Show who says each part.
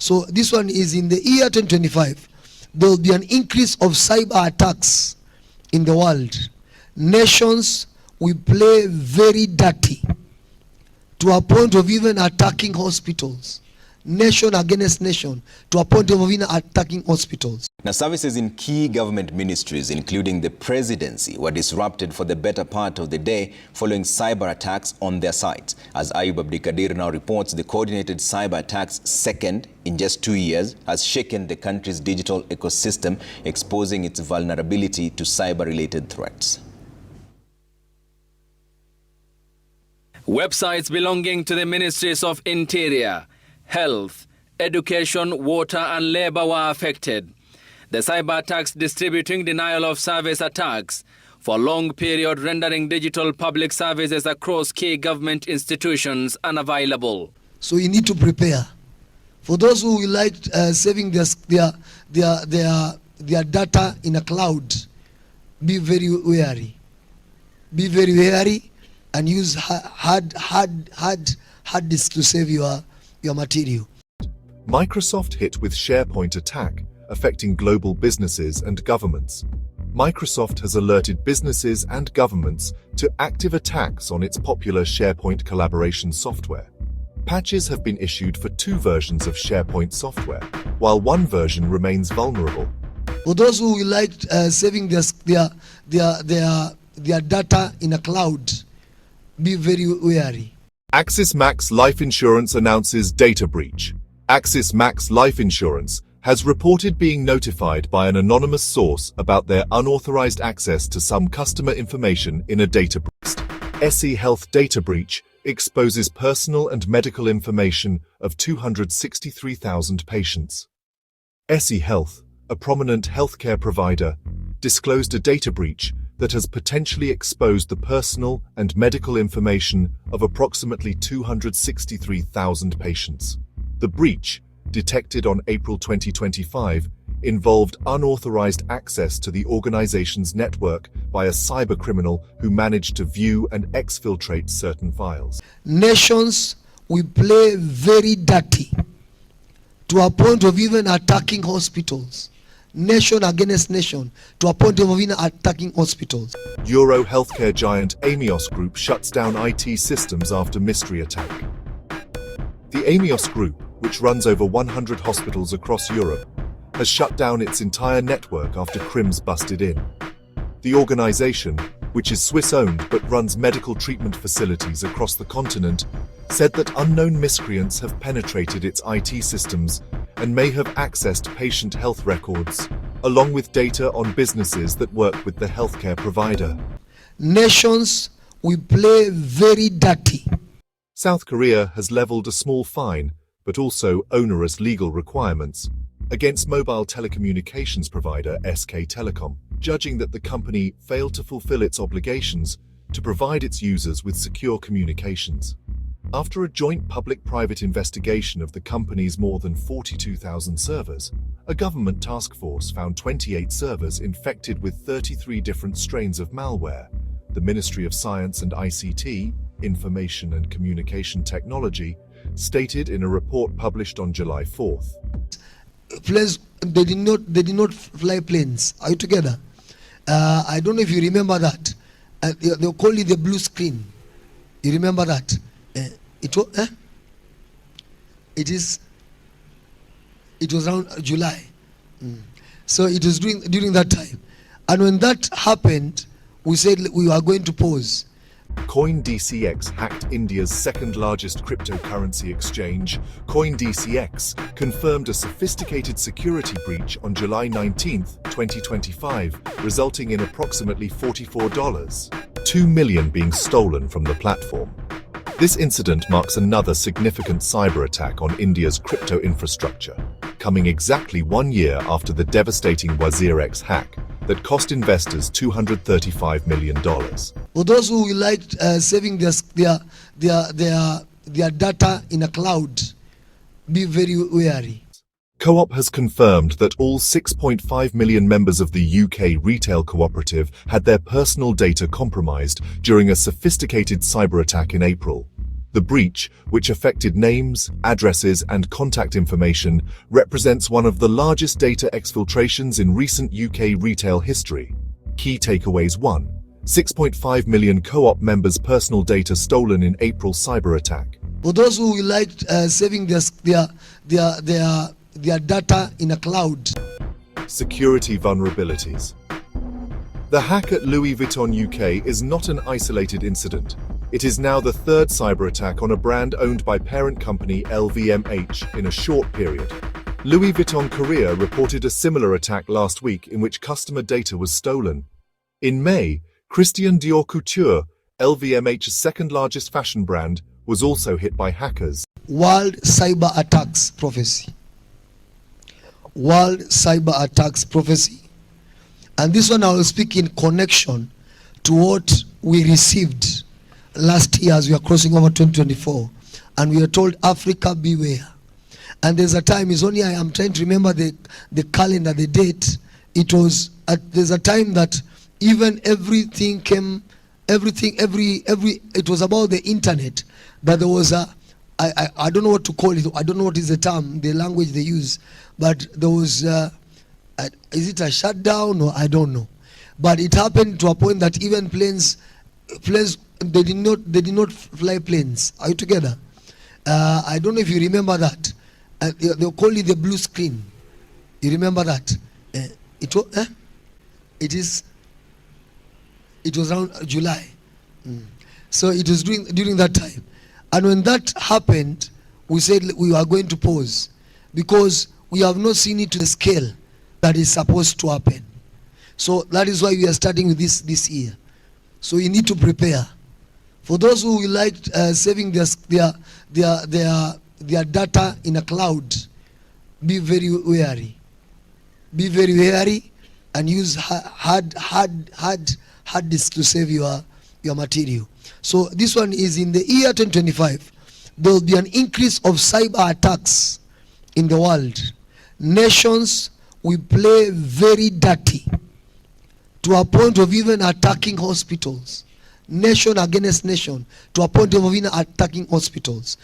Speaker 1: So this one is in the year 2025. There will be an increase of cyber attacks in the world. Nations will play very dirty to a point of even attacking hospitals. Nation against nation, to a point of even attacking hospitals.
Speaker 2: Now, services in key government ministries, including the presidency, were disrupted for the better part of the day following cyber attacks on their sites. As Ayub Abdikadir now reports, the coordinated cyber attacks, second in just 2 years, has shaken the country's digital ecosystem, exposing its vulnerability to cyber-related threats.
Speaker 3: Websites belonging to the Ministries of Interior, Health, Education, Water and Labor were affected. The cyber attacks distributing denial of service attacks for a long period, rendering digital public services across key government institutions unavailable.
Speaker 1: So you need to prepare. For those who like saving their data in a cloud, be very wary. Be very wary and use hard disk to save your material.
Speaker 4: Microsoft hit with SharePoint attack, affecting global businesses and governments. Microsoft has alerted businesses and governments to active attacks on its popular SharePoint collaboration software. Patches have been issued for 2 versions of SharePoint software, while one version remains vulnerable.
Speaker 1: For those who like saving their data in a cloud, be very wary.
Speaker 4: Axis Max Life Insurance announces data breach. Axis Max Life Insurance has reported being notified by an anonymous source about their unauthorized access to some customer information in a data breach. SE Health data breach exposes personal and medical information of 263,000 patients. SE Health, a prominent healthcare provider, disclosed a data breach that has potentially exposed the personal and medical information of approximately 263,000 patients. The breach, detected on April 2025, involved unauthorized access to the organization's network by a cybercriminal who managed to view and exfiltrate certain files.
Speaker 1: Nations will play very dirty to a point of even attacking hospitals. Nation against nation, to a point of even attacking hospitals.
Speaker 4: Euro healthcare giant Amios Group shuts down IT systems after mystery attack. The Amios Group, which runs over 100 hospitals across Europe, has shut down its entire network after crims busted in. The organization, which is Swiss-owned but runs medical treatment facilities across the continent, said that unknown miscreants have penetrated its IT systems and may have accessed patient health records, along with data on businesses that work with the healthcare provider.
Speaker 1: Nations will play very dirty.
Speaker 4: South Korea has leveled a small fine, but also onerous legal requirements, against mobile telecommunications provider SK Telecom, judging that the company failed to fulfill its obligations to provide its users with secure communications. After a joint public-private investigation of the company's more than 42,000 servers, a government task force found 28 servers infected with 33 different strains of malware. The Ministry of Science and ICT, Information and Communication Technology, stated in a report published on July 4th.
Speaker 1: Planes, they did not fly planes. Are you together? I don't know if you remember that. They call it the blue screen. You remember that? It was around July. So it was during that time. And when that happened, we said we are going to pause.
Speaker 4: CoinDCX hacked India's second-largest cryptocurrency exchange. CoinDCX confirmed a sophisticated security breach on July 19, 2025, resulting in approximately $44.2 million being stolen from the platform. This incident marks another significant cyber attack on India's crypto infrastructure, coming exactly 1 year after the devastating WazirX hack that cost investors $235 million.
Speaker 1: For those who like saving their data in a cloud, be very wary.
Speaker 4: Co-op has confirmed that all 6.5 million members of the UK retail cooperative had their personal data compromised during a sophisticated cyber attack in April. The breach, which affected names, addresses, and contact information, represents one of the largest data exfiltrations in recent UK retail history. Key takeaways: 1. 6.5 million Co-op members' personal data stolen in April cyber attack.
Speaker 1: For those who liked saving their data in a cloud.
Speaker 4: Security vulnerabilities. The hack at Louis Vuitton UK is not an isolated incident. It is now the third cyber attack on a brand owned by parent company LVMH in a short period. Louis Vuitton Korea reported a similar attack last week in which customer data was stolen. In May, Christian Dior Couture, LVMH's second largest fashion brand, was also hit by hackers.
Speaker 1: World Cyber Attacks Prophecy. World Cyber Attacks Prophecy. And this one I will speak in connection to what we received last year as we are crossing over 2024. And we are told, Africa, beware. And there's a time, it's only I am trying to remember the calendar, the date. It was, there's a time that even everything came, it was about the internet, that there was a, I don't know what to call it, I don't know what is the term, the language they use, but there was, is it a shutdown or I don't know. But it happened to a point that even planes, they did not fly planes. Are you together? I don't know if you remember that. They'll call it the blue screen. You remember that? It was around July. So it was during that time. And when that happened, we said we are going to pause because we have not seen it to the scale that is supposed to happen. So that is why we are starting with this year. So you need to prepare. For those who liked saving their data in a cloud, be very wary. Be very wary and use hard disk to save your material. So this one is in the year 2025. There will be an increase of cyber attacks in the world. Nations will play very dirty to a point of even attacking hospitals. Nation against nation to a point of even attacking hospitals.